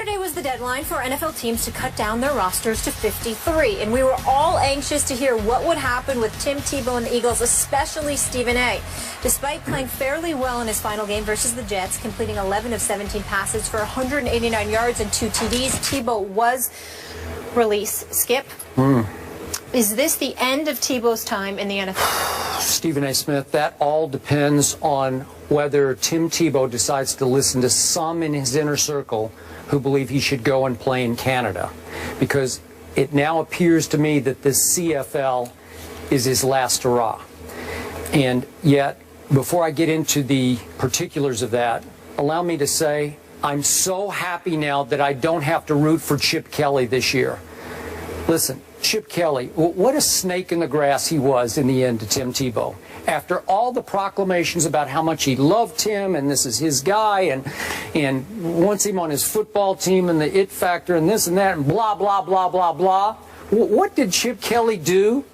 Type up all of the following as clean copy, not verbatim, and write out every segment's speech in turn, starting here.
Saturday was the deadline for NFL teams to cut down their rosters to 53, and we were all anxious to hear what would happen with Tim Tebow and the Eagles, especially Stephen A. Despite playing fairly well in his final game versus the Jets, completing 11 of 17 passes for 189 yards and 2 TDs, Tebow was released. Skip, is this the end of Tebow's time in the NFL? Stephen A. Smith, that all depends on whether Tim Tebow decides to listen to some in his inner circle who believe he should go and play in Canada. Because it now appears to me that this CFL is his last hurrah. And yet, before I get into the particulars of that, allow me to say I'm so happy now that I don't have to root for Chip Kelly this year. Listen, Chip Kelly, what a snake in the grass he was in the end to Tim Tebow. After all the proclamations about how much he loved Tim and this is his guy and wants him on his football team and the it factor and this and that and blah, blah, blah, blah, blah. What did Chip Kelly do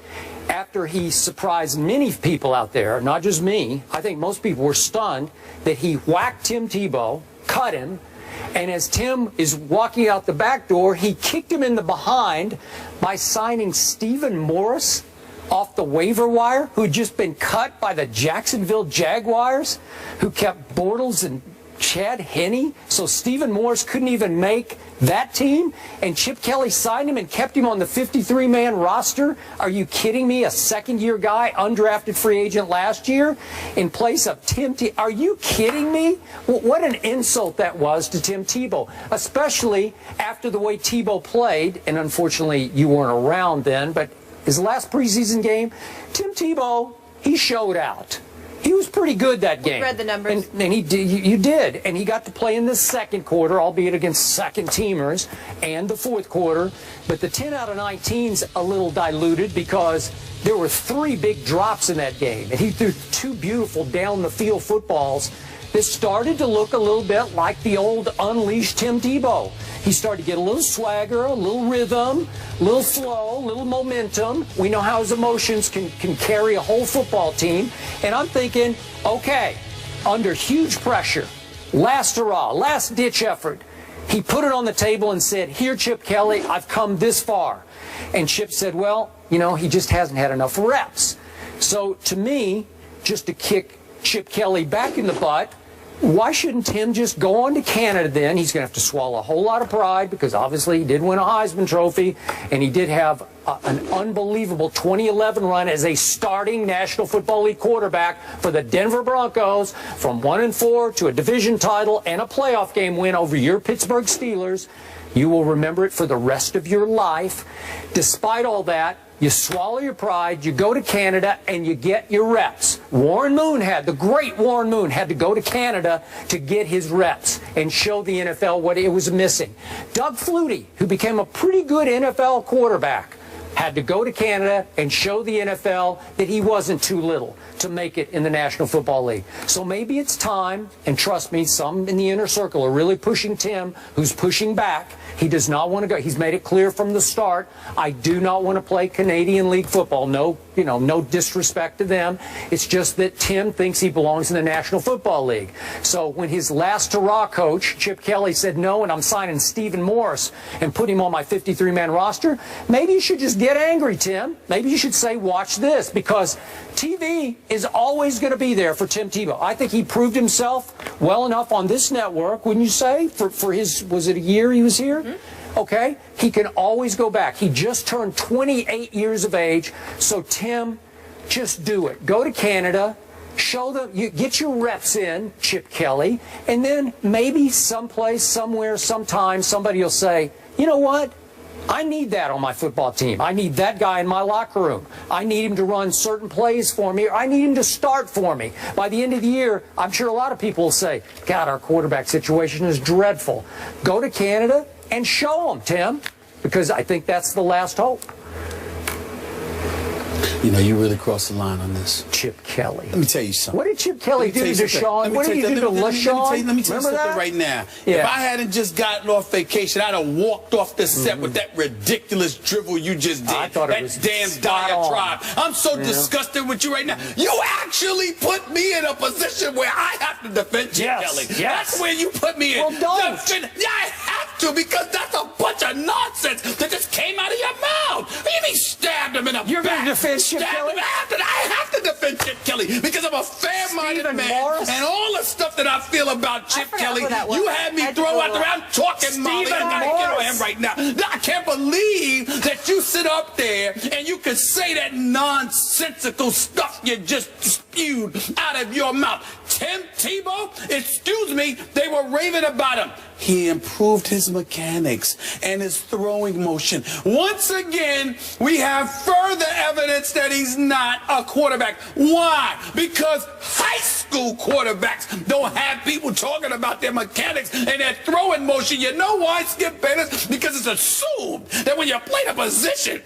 after he surprised many people out there, not just me? I think most people were stunned that he whacked Tim Tebow, cut him, and as Tim is walking out the back door, he kicked him in the behind by signing Stephen Morris off the waiver wire, who had just been cut by the Jacksonville Jaguars, who kept Bortles and Chad Henne. So Stephen Morris couldn't even make that team, and Chip Kelly signed him and kept him on the 53-man roster. Are you kidding me? A second-year guy, undrafted free agent last year, in place of Tim Tebow. Are you kidding me? What an insult that was to Tim Tebow, especially after the way Tebow played. And unfortunately, you weren't around then, but his last preseason game, Tim Tebow, he showed out. He was pretty good that game. Read the numbers. And he did, you did. And he got to play in the second quarter, albeit against second-teamers, and the fourth quarter. But the 10 out of 19's a little diluted because there were 3 big drops in that game. And he threw 2 beautiful down-the-field footballs that started to look a little bit like the old unleashed Tim Tebow. He started to get a little swagger, a little rhythm, a little flow, a little momentum. We know how his emotions can carry a whole football team. And I'm thinking, okay, under huge pressure, last hurrah, last-ditch effort, he put it on the table and said, here, Chip Kelly, I've come this far. And Chip said, well, you know, he just hasn't had enough reps. So to me, just to kick Chip Kelly back in the butt, why shouldn't Tim just go on to Canada then? He's going to have to swallow a whole lot of pride because obviously he did win a Heisman Trophy and he did have an unbelievable 2011 run as a starting National Football League quarterback for the Denver Broncos, from 1-4 to a division title and a playoff game win over your Pittsburgh Steelers. You will remember it for the rest of your life. Despite all that, you swallow your pride, you go to Canada, and you get your reps. The great Warren Moon had to go to Canada to get his reps and show the NFL what it was missing. Doug Flutie, who became a pretty good NFL quarterback, had to go to Canada and show the NFL that he wasn't too little to make it in the National Football League. So maybe it's time, and trust me, some in the inner circle are really pushing Tim, who's pushing back. He does not want to go. He's made it clear from the start, I do not want to play Canadian League football. No, no disrespect to them. It's just that Tim thinks he belongs in the National Football League. So when his last hurrah coach, Chip Kelly, said no, and I'm signing Stephen Morris and put him on my 53-man roster, maybe you should just get angry, Tim. Maybe you should say, watch this, because TV is always going to be there for Tim Tebow. I think he proved himself well enough on this network, wouldn't you say, for his, was it a year he was here? Okay, he can always go back. He just turned 28 years of age, so Tim, just do it. Go to Canada, show them, get your reps in, Chip Kelly, and then maybe someplace, somewhere, sometime, somebody will say, you know what? I need that on my football team. I need that guy in my locker room. I need him to run certain plays for me, or I need him to start for me. By the end of the year, I'm sure a lot of people will say, God, our quarterback situation is dreadful. Go to Canada and show them, Tim, because I think that's the last hope. You know, you really crossed the line on this. Chip Kelly. Let me tell you something. What did Chip Kelly do to Sean? What did he do to LaShawn? Let me tell you something right now. Yeah. If I hadn't just gotten off vacation, I'd have walked off the set with that ridiculous drivel you just did. I thought it was damn diatribe. I'm so disgusted with you right now. You actually put me in a position where I have to defend Chip Kelly. Yes. That's where you put me in. Well, don't. I have have to, because that's a bunch of nonsense that just came out of your mouth. What do you mean stabbed him in the You're going to defend Chip Kelly? I have to defend Chip Kelly because I'm a fair-minded man. And all the stuff that I feel about Chip Kelly, you had me throw out around talking Molly. I gotta get on him right now. I can't believe that you sit up there and you could say that nonsensical stuff you just spewed out of your mouth. Tim Tebow, excuse me, they were raving about him. He improved his mechanics and his throwing motion. Once again, we have further evidence that he's not a quarterback. Why? Because high school quarterbacks don't have people talking about their mechanics and their throwing motion. You know why, Skip Bayless? Because it's assumed that when you play the position,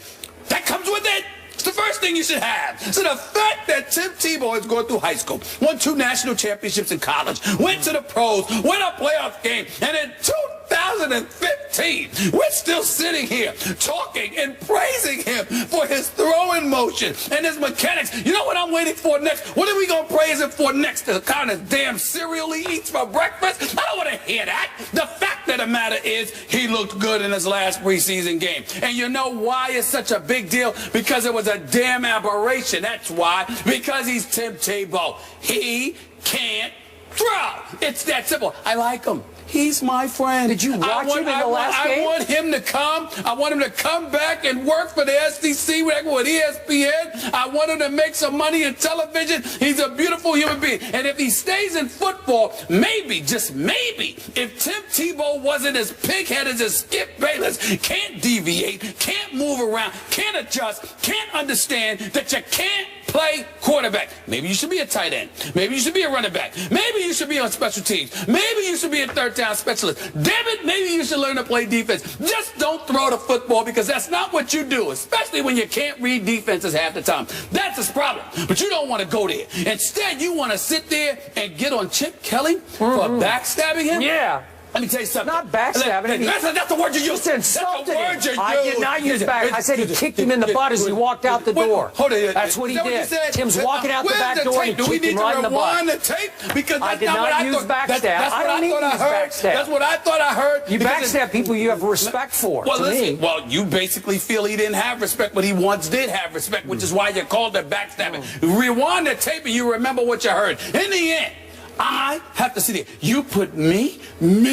that comes with it. It's the first thing you should have. So the fact that Tim Tebow is going through high school, won 2 national championships in college, went to the pros, won a playoff game, and in 2015, we're still sitting here talking and praising him for his throwing motion and his mechanics. You know what I'm waiting for next? What are we going to praise him for next? The kind of damn cereal he eats for breakfast? I don't want to hear that. The fact of the matter is he looked good in his last preseason game. And you know why it's such a big deal? Because it was a damn aberration. That's why. Because he's Tim Tebow. He can't throw. It's that simple. I like him. He's my friend. Did you watch him in the last game? I want him to come. I want him to come back and work for the SEC with ESPN. I want him to make some money in television. He's a beautiful human being. And if he stays in football, maybe, just maybe, if Tim Tebow wasn't as pig-headed as Skip Bayless, can't deviate, can't move around, can't adjust, can't understand that you can't play quarterback. Maybe you should be a tight end. Maybe you should be a running back. Maybe you should be on special teams. Maybe you should be a third down specialist. Damn it, maybe you should learn to play defense. Just don't throw the football, because that's not what you do, especially when you can't read defenses half the time. That's his problem. But you don't want to go there. Instead, you want to sit there and get on Chip Kelly for backstabbing him? Yeah. Let me tell you something. Not backstabbing. That's the word you used. That's the word you used. I did not use back. I said he kicked him in the butt as he walked out the door. Hold on. That's what he did. Tim's walking out the back door and he kicked him right in the butt. The tape? Because I did not use backstab. I don't need to use backstab. That's what I thought I heard. You backstab people you have respect for. Well, listen. Well, you basically feel he didn't have respect, but he once did have respect, which is why you called it backstabbing. Rewind the tape and you remember what you heard. In the end, I have to see there. You put me in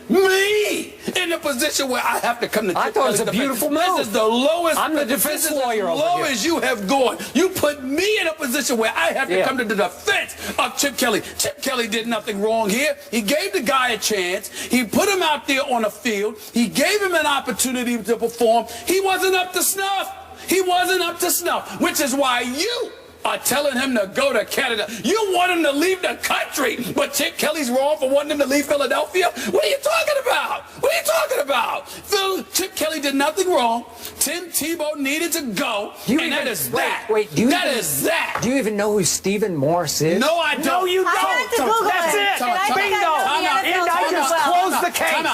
the position where I have to come to. I thought it was a beautiful move. This is the lowest. I'm the defense lawyer over here. As low as you have gone. You put me in a position where I have to come to the defense of Chip Kelly. Chip Kelly did nothing wrong here. He gave the guy a chance. He put him out there on the field. He gave him an opportunity to perform. He wasn't up to snuff. He wasn't up to snuff, which is why you are telling him to go to Canada. You want him to leave the country, but Chip Kelly's wrong for wanting him to leave Philadelphia? What are you talking about? What are you talking about? Chip Kelly did nothing wrong. Tim Tebow needed to go, and that is that. Wait, do you even know who Stephen Morris is? No, I don't. No, you don't. That's it. Bingo. I just closed the case.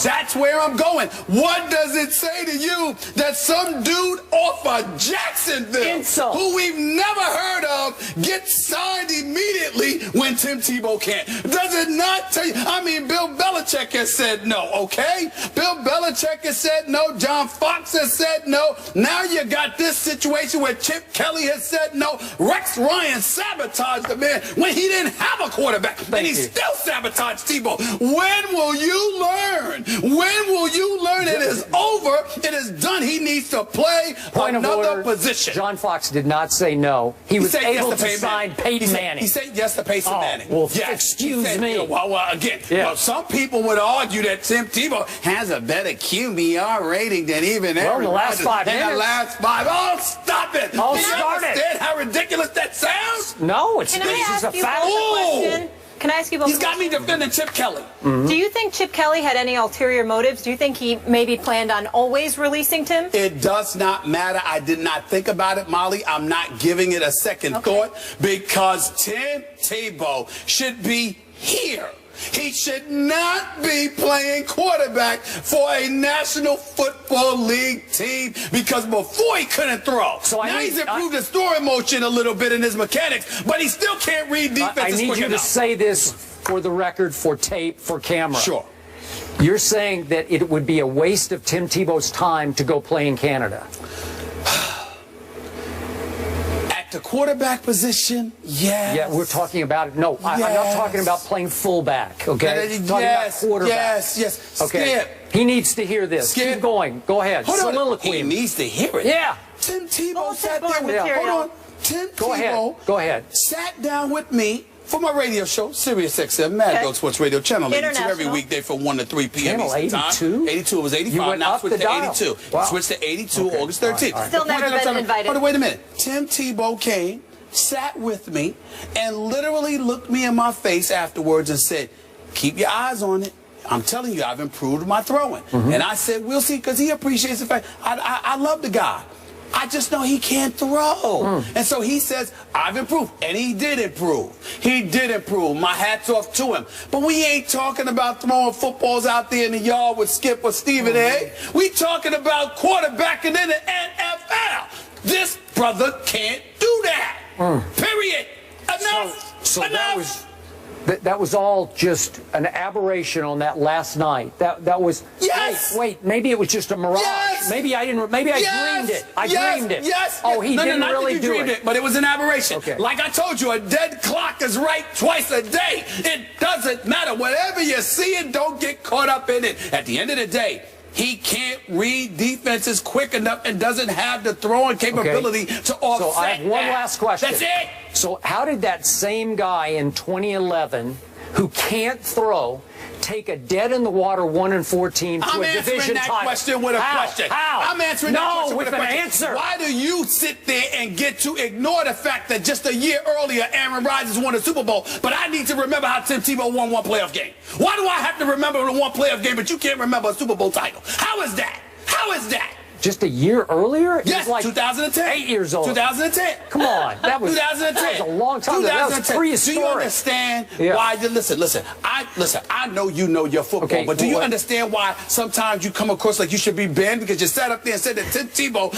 That's where I'm going. What does it say to you that some dude off of Jacksonville, who we've never heard of, gets signed immediately when Tim Tebow can't? Does it not tell you? I mean, Bill Belichick has said no, okay? Bill Belichick has said no. John Fox has said no. Now you got this situation where Chip Kelly has said no. Rex Ryan sabotaged the man when he didn't have a quarterback, and he still sabotaged Tebow. When will you learn? When will you learn? It is over. It is done. He needs to play another position. John Fox did not say no. He was able to sign Peyton Manning. He said yes to Peyton Manning. Well, excuse me. Well, some people would argue that Tim Tebow has a better QBR rating than even in the last 5 minutes. In the last 5. Oh, stop it. Oh, Do you understand how ridiculous that sounds? No, it's just a fact. Can I ask you both? He's got me defending Chip Kelly. Do you think Chip Kelly had any ulterior motives? Do you think he maybe planned on always releasing Tim? It does not matter. I did not think about it, Molly. I'm not giving it a second thought, because Tim Tebow should be here. He should not be playing quarterback for a National Football League team, because before he couldn't throw. So now he's improved his throwing motion a little bit in his mechanics, but he still can't read defenses. I need you to say this for the record, for tape, for camera. Sure. You're saying that it would be a waste of Tim Tebow's time to go play in Canada? At the quarterback position, yes. Yeah, we're talking about it. No, I'm not talking about playing fullback, okay? I'm talking about quarterback. Yes. Okay. Skip. He needs to hear this. Skip. Keep going. Go ahead. Soliloquy. He needs to hear it. Yeah. Tim Tebow sat there with me. Hold on. Tim Tebow Go ahead. Sat down with me for my radio show, Sirius XM, Mad Dog Sports Radio, Channel 82, every weekday from 1 to 3 p.m. Channel Eastern 82? Time. 82, it was 85, You went now up switched the to dial. 82. Wow. Switched to 82 August 13th. All right. Still never been invited. Hold on, wait a minute. Tim Tebow came, sat with me, and literally looked me in my face afterwards and said, keep your eyes on it. I'm telling you, I've improved my throwing. And I said, we'll see, because he appreciates the fact, I love the guy. I just know he can't throw. And so he says, I've improved. And he did improve. He did improve. My hat's off to him. But we ain't talking about throwing footballs out there in the yard with Skip or Stephen A. We talking about quarterbacking in the NFL. This brother can't do that. Period. Enough. So Enough. that was all just an aberration on that last night. That was. Yes. Wait. Maybe it was just a mirage. Yes. Maybe I didn't. Maybe I dreamed it. I dreamed it. Yes. Oh, he didn't not really that you do dreamed it. But it was an aberration. Okay. Like I told you, a dead clock is right twice a day. It doesn't matter. Whatever you see it, don't get caught up in it. At the end of the day, he can't read defenses quick enough and doesn't have the throwing capability to offset. So I have one last question. That's it. So how did that same guy in 2011 who can't throw take a dead-in-the-water 1-14 to I'm a division answering that title? question with a question. How? I'm answering that question with a question. Answer. Why do you sit there and get to ignore the fact that just a year earlier Aaron Rodgers won a Super Bowl, but I need to remember how Tim Tebow won one playoff game? Why do I have to remember the one playoff game, but you can't remember a Super Bowl title? How is that? How is that? Just a year earlier? It Yes, was like 2010. 8 years old. 2010. Come on. That was 2010. That was a long time ago. That was prehistoric. Do you understand why? Listen. I know you know your football, Okay, but do you understand why sometimes you come across like you should be banned because you sat up there and said that Tim Tebow,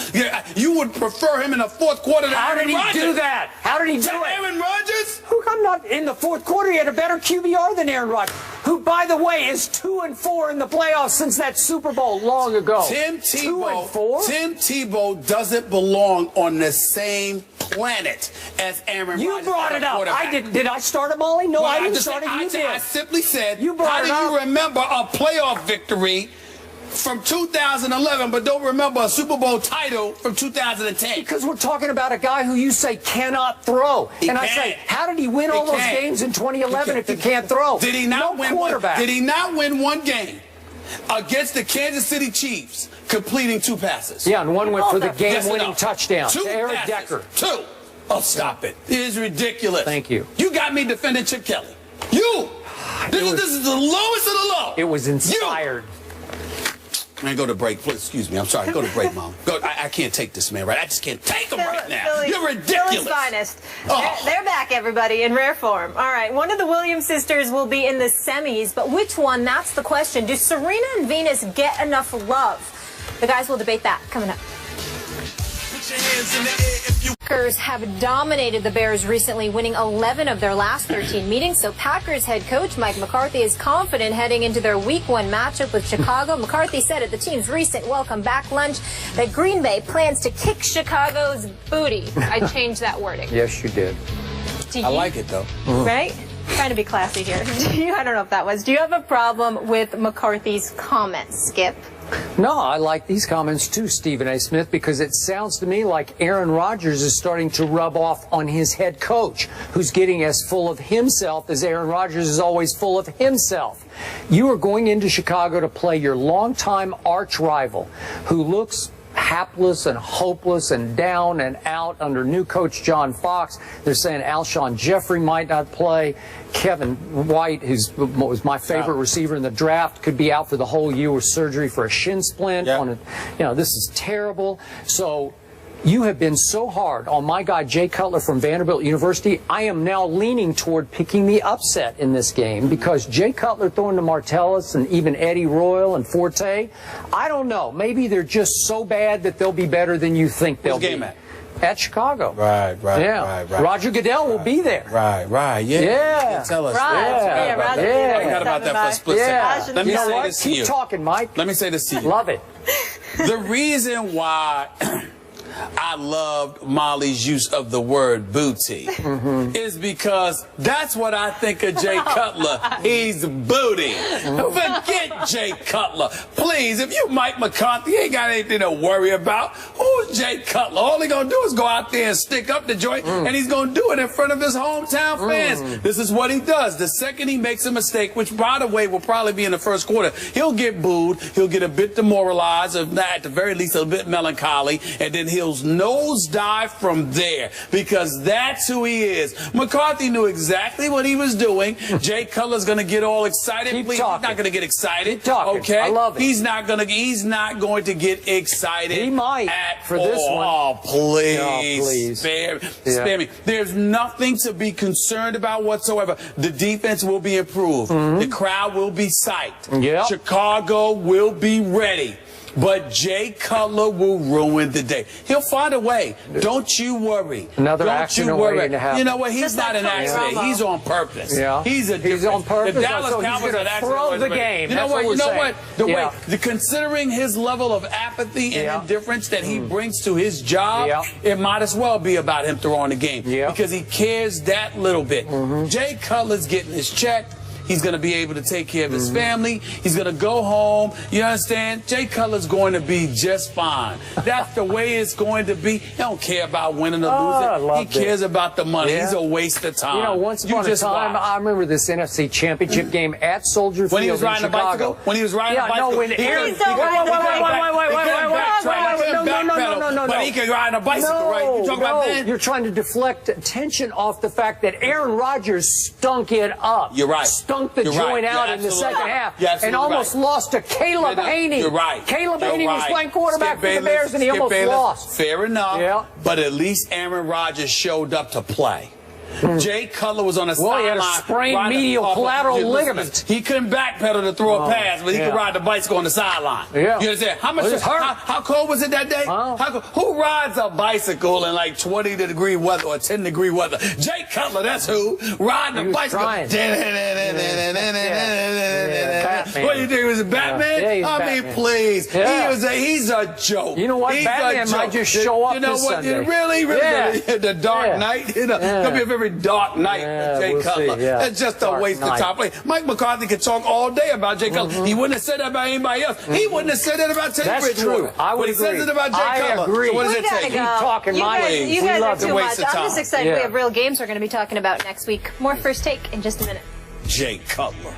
you would prefer him in the fourth quarter than Aaron Rodgers? How did he do that? How did he do it? Aaron Rodgers? I'm not in the fourth quarter. He had a better QBR than Aaron Rodgers, who, by the way, is 2-4 in the playoffs since that Super Bowl long ago. Tim Tebow. 2-4. Tim Tebow doesn't belong on the same planet as Aaron Rodgers. You brought it up. I didn't. Did I start it, Molly? No, I didn't start it. You did. I simply said, you brought how do you remember a playoff victory from 2011, but don't remember a Super Bowl title from 2010? Because we're talking about a guy who you say cannot throw. I say, how did he win all those games in 2011 if he can't throw? Did he not win quarterback? Did he not win one game against the Kansas City Chiefs, completing 2 passes? Yeah, and one went for the game-winning touchdown to Eric Decker. 2. Oh, stop it. It is ridiculous. Thank you. You got me defending Chip Kelly. You. This is the lowest of the low. It was inspired. Man, go to break. Please, excuse me. I'm sorry. Go to break, Mom. I can't take this, man. Right? I just can't take him right now. You're ridiculous. Philly's finest. They're back, everybody, in rare form. All right, one of the Williams sisters will be in the semis, but which one? That's the question. Do Serena and Venus get enough love? The guys will debate that coming up. Packers have dominated the Bears recently, winning 11 of their last 13 meetings. So Packers head coach Mike McCarthy is confident heading into their Week 1 matchup with Chicago. McCarthy said at the team's recent welcome back lunch that Green Bay plans to kick Chicago's booty. I changed that wording. Yes, you did. I like it, though. Right? Trying to be classy here. I don't know if that was. Do you have a problem with McCarthy's comments, Skip? No, I like these comments too, Stephen A. Smith, because it sounds to me like Aaron Rodgers is starting to rub off on his head coach, who's getting as full of himself as Aaron Rodgers is always full of himself. You are going into Chicago to play your longtime arch rival, who looks hapless and hopeless and down and out under new coach John Fox. They're saying Alshon Jeffrey might not play. Kevin White, who was my favorite receiver in the draft, could be out for the whole year with surgery for a shin splint. This is terrible. So you have been so hard on my guy Jay Cutler from Vanderbilt University. I am now leaning toward picking the upset in this game because Jay Cutler throwing to Martellus and even Eddie Royal and Forte, I don't know. Maybe they're just so bad that they'll be better than you think they'll be. Game at? at Chicago. Right. Roger Goodell will be there. Yeah. Tell us. Roger. I forgot about that for a split second. Let me say this to you. Keep talking, Mike. Let me say this to you. Love it. The reason why I loved Molly's use of the word booty is because that's what I think of Jay Cutler. He's booty. Forget Jay Cutler. Please, if you Mike McCarthy, ain't got anything to worry about. Who's Jay Cutler? All he gonna do is go out there and stick up the joint, and he's gonna do it in front of his hometown fans. This is what he does. The second he makes a mistake, which by the way will probably be in the first quarter, he'll get booed, he'll get a bit demoralized, if not at the very least a bit melancholy, and then he'll nosedive from there, because that's who he is. McCarthy knew exactly what he was doing. Jay Cutler's going to get all excited. Please, he's not going to get excited. Okay, I love it. He's not going to get excited. He might for this one. Oh, please, spare me. There's nothing to be concerned about whatsoever. The defense will be improved. The crowd will be psyched. Chicago will be ready. But Jay Cutler will ruin the day. He'll find a way. Don't you worry. Another accident waiting to happen. You know what? He's not an accident. He's on purpose. He's on purpose. The Dallas Cowboys are an accident. Throw the game. You know what? Considering his level of apathy and indifference that he brings to his job, it might as well be about him throwing the game because he cares that little bit. Jay Cutler's getting his check. He's going to be able to take care of his family. He's going to go home. You understand? Jay Cutler's going to be just fine. That's the way it's going to be. He don't care about winning or losing. He cares about the money. He's a waste of time. You know, once upon a time, I remember this NFC Championship game at Soldier Field when he was riding in Chicago. A bicycle? When he was riding a bicycle? No, But he can ride a bicycle, right? You talking about that? You're trying to deflect attention off the fact that Aaron Rodgers stunk it up. You're right. Stunk the joint out in the second half and almost lost to Caleb Haney. You're right. Caleb Haney was playing quarterback for the Bears and he almost lost. Fair enough. But at least Aaron Rodgers showed up to play. Jay Cutler was on the sideline. He had a sprained medial collateral ligament. He couldn't backpedal to throw a pass, but he could ride the bicycle on the sideline. You understand? How cold was it that day? Who rides a bicycle in like 20-degree weather or 10-degree weather? Jay Cutler, that's who. Riding the bicycle. What do you think? It was Batman? I mean, please. He's a joke. You know what? Batman might just show up this Sunday. Really? The Dark Knight? It's going to be a very dark night for Jay Cutler. It's just a waste of time. Mike McCarthy could talk all day about Jay Cutler. He wouldn't have said that about anybody else. He wouldn't have said that about Teddy Bridgewater. But he says it about Jay Cutler. I agree. So what does it take? Keep talking, Mike. You guys are too much. I'm just excited we have real games we're going to be talking about next week. More First Take in just a minute. Jay Cutler.